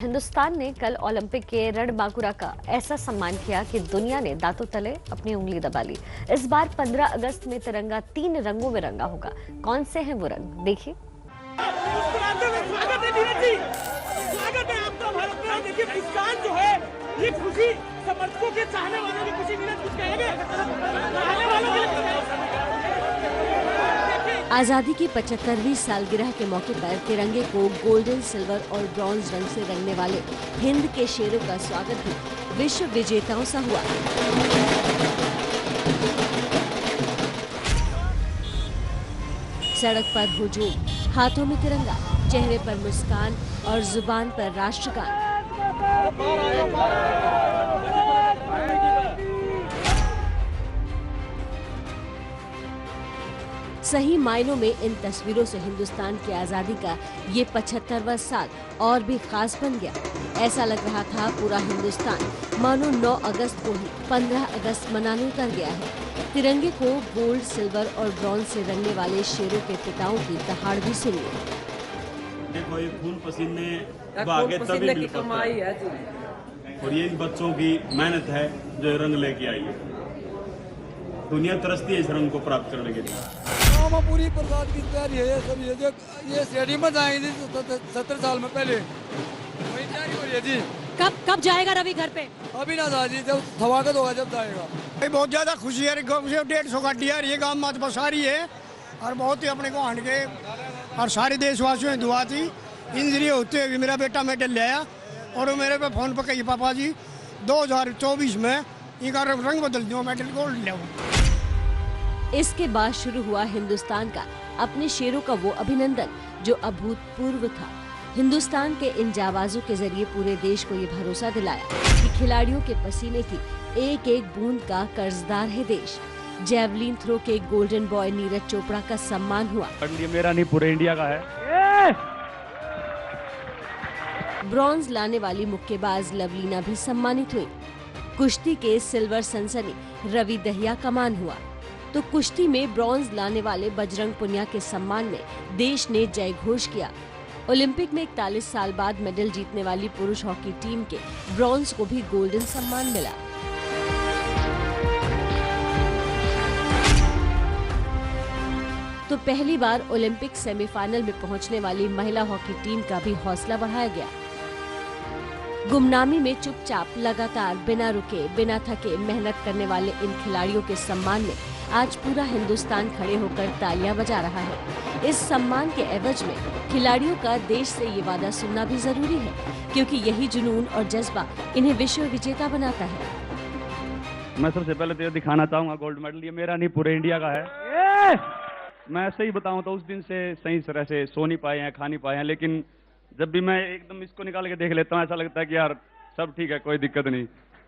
हिंदुस्तान ने कल ओलंपिक के रणबांकुरा का ऐसा सम्मान किया कि दुनिया ने दांतों तले अपनी उंगली दबा ली। इस बार 15 अगस्त में तिरंगा 3 रंगों में रंगा होगा। कौन से हैं वो रंग, देखिए। स्वागत है आपका भारत में। देखिए मुस्कान जो है ये खुशी समर्थकों के, चाहने वालों की खुशी। नीरज कुछ कहेंगे चाहने वालों के लिए? आजादी की 75वीं सालगिरह के मौके पर तिरंगे को गोल्डन, सिल्वर और ब्रॉन्ज रंग से रंगने वाले हिंद के शेरों का स्वागत भी विश्व विजेताओं सा हुआ। सड़क पर हुजूम, हाथों में तिरंगा, चेहरे पर मुस्कान और जुबान पर राष्ट्रगान। सही मायनों में इन तस्वीरों से हिंदुस्तान की आजादी का ये 75वां साल और भी खास बन गया। ऐसा लग रहा था पूरा हिंदुस्तान मानो 9 अगस्त को ही 15 अगस्त मनाने उतर गया है। तिरंगे को गोल्ड, सिल्वर और ब्रॉन्ज से रंगने वाले शेरों के पिताओं की दहाड़ भी सुनिए। देखो ये खून पसीने भागे तभी मिल पाता है, और ये बच्चों की मेहनत है जो रंग लेके आई है। दुनिया तरसती है इस रंग को प्राप्त करने के लिए। पूरी प्रसाद की तैयारी है। सब ये स्टेडियम में जाएंगे 70 साल में पहले वही तैयारी हो रही है जी। कब जाएगा रवि घर पे? अभी ना जा जी, जब स्वागत होगा जब जाएगा। बहुत ज्यादा खुशी है। 150 गाड़ी आ रही है, गाँव मत बसा रही है और बहुत ही अपने को हंड के और सारे देशवासियों की दुआ थी। इंजरी होते हुए मेरा बेटा मेडल ले आया और मेरे पे फोन पर कही, पापा जी 2024 में इनका रंग बदल दो, मेडल गोल्ड ले आओ। इसके बाद शुरू हुआ हिंदुस्तान का अपने शेरों का वो अभिनंदन जो अभूतपूर्व था। हिंदुस्तान के इन जाबाजों के जरिए पूरे देश को ये भरोसा दिलाया कि खिलाड़ियों के पसीने की एक एक बूंद का कर्जदार है देश। जेवलिन थ्रो के गोल्डन बॉय नीरज चोपड़ा का सम्मान हुआ। मेरा नहीं, पूरे इंडिया का है। ब्रॉन्ज लाने वाली मुक्केबाज लवलीना भी सम्मानित हुई। कुश्ती के सिल्वर सनसनी रवि दहिया का मान हुआ, तो कुश्ती में ब्रॉन्ज लाने वाले बजरंग पुनिया के सम्मान में देश ने जय घोष किया। ओलंपिक में 41 साल बाद मेडल जीतने वाली पुरुष हॉकी टीम के ब्रॉन्ज को भी गोल्डन सम्मान मिला। तो पहली बार ओलंपिक सेमीफाइनल में पहुंचने वाली महिला हॉकी टीम का भी हौसला बढ़ाया गया। गुमनामी में चुपचाप लगातार बिना रुके बिना थके मेहनत करने वाले इन खिलाड़ियों के सम्मान में आज पूरा हिंदुस्तान खड़े होकर तालियां बजा रहा है। इस सम्मान के एवज में खिलाड़ियों का देश से ये वादा सुनना भी जरूरी है, क्योंकि यही जुनून और जज्बा इन्हें विश्व विजेता बनाता है। मैं सबसे पहले तो दिखाना चाहूंगा गोल्ड मेडल ये मेरा नहीं, पूरे इंडिया का है। मैं सही बताऊं तो उस दिन से सही तरह से सो नहीं पाए हैं, खा नहीं पाए हैं, लेकिन जब भी मैं एकदम इसको निकाल के देख लेता हूँ ऐसा लगता है कि यार सब ठीक है, कोई दिक्कत नहीं।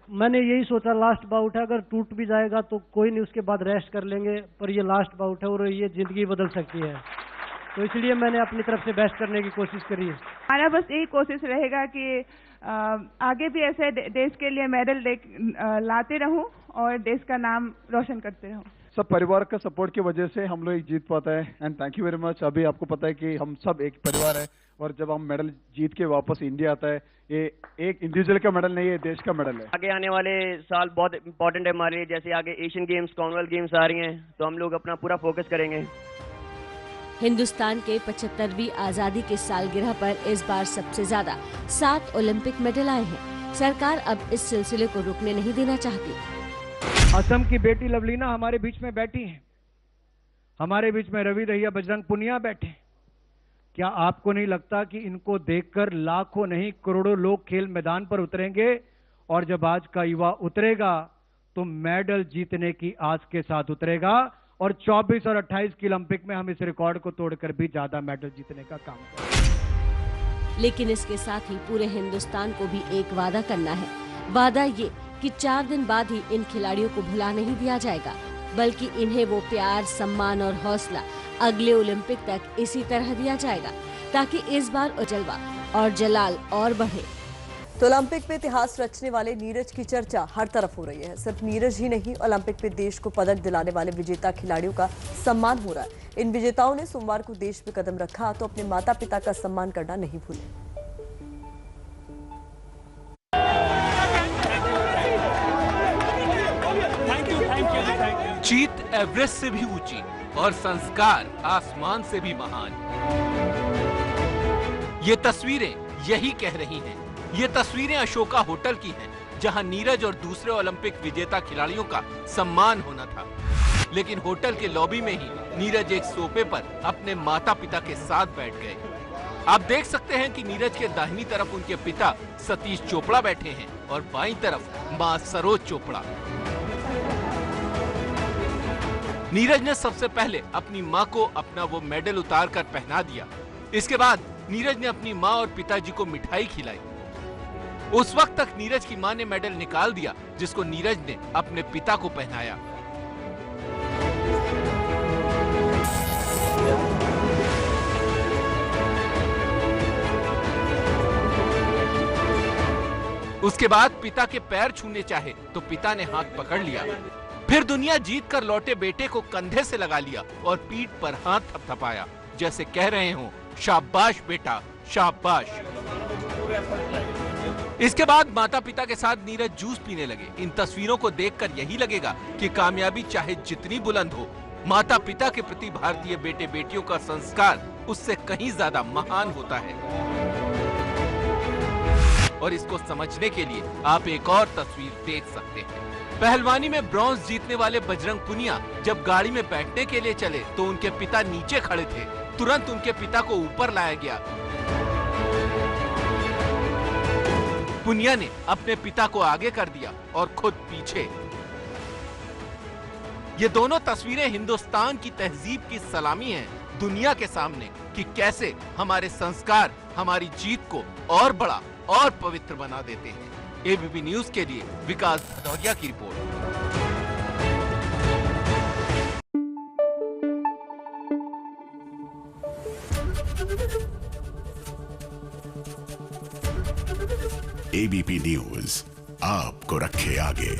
मैंने यही सोचा लास्ट बाउट है, अगर टूट भी जाएगा तो कोई नहीं, उसके बाद रेस्ट कर लेंगे, पर ये लास्ट बाउट है और ये जिंदगी बदल सकती है, तो इसलिए मैंने अपनी तरफ से बेस्ट करने की कोशिश करी है। हमारा बस यही कोशिश रहेगा कि आगे भी ऐसे देश के लिए मेडल लाते रहूं और देश का नाम रोशन करते रहूं। सब परिवार का सपोर्ट की वजह से हम लोग जीत पाता है, and thank you very much. अभी आपको पता है कि हम सब एक परिवार है, और जब हम मेडल जीत के वापस इंडिया आता है, ये एक इंडिविजुअल का मेडल नहीं है, देश का मेडल है। आगे आने वाले साल बहुत इंपॉर्टेंट है हमारे लिए, जैसे आगे एशियन गेम्स, कॉमनवेल्थ गेम्स आ रही हैं, तो हम लोग अपना पूरा फोकस करेंगे। हिंदुस्तान के 75वीं आजादी के सालगिरह पर इस बार सबसे ज्यादा 7 ओलंपिक मेडल आए हैं। सरकार अब इस सिलसिले को रुकने नहीं देना चाहती। असम की बेटी लवलीना हमारे बीच में बैठी है, हमारे बीच में रवि दहिया, बजरंग पुनिया बैठे। क्या आपको नहीं लगता कि इनको देखकर लाखों नहीं करोड़ों लोग खेल मैदान पर उतरेंगे, और जब आज का युवा उतरेगा तो मेडल जीतने की आस के साथ उतरेगा, और 24 और 28 की ओलंपिक में हम इस रिकॉर्ड को तोड़कर भी ज्यादा मेडल जीतने का काम करेंगे। लेकिन इसके साथ ही पूरे हिंदुस्तान को भी एक वादा करना है। वादा ये कि 4 दिन बाद ही इन खिलाड़ियों को भुला नहीं दिया जाएगा, बल्कि इन्हें वो प्यार, सम्मान और हौसला अगले ओलंपिक तक इसी तरह दिया जाएगा, ताकि इस बार जलवा और जलाल और बढ़े। तो ओलंपिक में इतिहास रचने वाले नीरज की चर्चा हर तरफ हो रही है। सिर्फ नीरज ही नहीं, ओलंपिक में देश को पदक दिलाने वाले विजेता खिलाड़ियों का सम्मान हो रहा है। इन विजेताओं ने सोमवार को देश में कदम रखा, तो अपने माता पिता का सम्मान करना नहीं भूले। जीत एवरेस्ट से भी ऊंची और संस्कार आसमान से भी महान। ये तस्वीरें यही कह रही हैं। ये तस्वीरें अशोका होटल की हैं, जहां नीरज और दूसरे ओलंपिक विजेता खिलाड़ियों का सम्मान होना था। लेकिन होटल के लॉबी में ही नीरज एक सोफे पर अपने माता पिता के साथ बैठ गए। आप देख सकते हैं कि नीरज के दाहिनी तरफ उनके पिता सतीश चोपड़ा बैठे हैं और बाईं तरफ मां सरोज चोपड़ा। नीरज ने सबसे पहले अपनी मां को अपना वो मेडल उतार कर पहना दिया। इसके बाद नीरज ने अपनी मां और पिताजी को मिठाई खिलाई। उस वक्त तक नीरज की मां ने मेडल निकाल दिया, जिसको नीरज ने अपने पिता को पहनाया। उसके बाद पिता के पैर छूने चाहे तो पिता ने हाथ पकड़ लिया। फिर दुनिया जीत कर लौटे बेटे को कंधे से लगा लिया और पीठ पर हाथ थपथपाया, जैसे कह रहे हो शाबाश बेटा शाबाश। इसके बाद माता पिता के साथ नीरज जूस पीने लगे। इन तस्वीरों को देखकर यही लगेगा कि कामयाबी चाहे जितनी बुलंद हो, माता पिता के प्रति भारतीय बेटे बेटियों का संस्कार उससे कहीं ज्यादा महान होता है। और इसको समझने के लिए आप एक और तस्वीर देख सकते हैं। पहलवानी में ब्रॉन्ज जीतने वाले बजरंग पुनिया जब गाड़ी में बैठने के लिए चले तो उनके पिता नीचे खड़े थे। तुरंत उनके पिता को ऊपर लाया गया। पुनिया ने अपने पिता को आगे कर दिया और खुद पीछे। ये दोनों तस्वीरें हिंदुस्तान की तहजीब की सलामी हैं दुनिया के सामने कि कैसे हमारे संस्कार हमारी जीत को और बड़ा और पवित्र बना देते हैं। एबीपी न्यूज के लिए विकास भदौरिया की रिपोर्ट। एबीपी न्यूज आपको रखे आगे।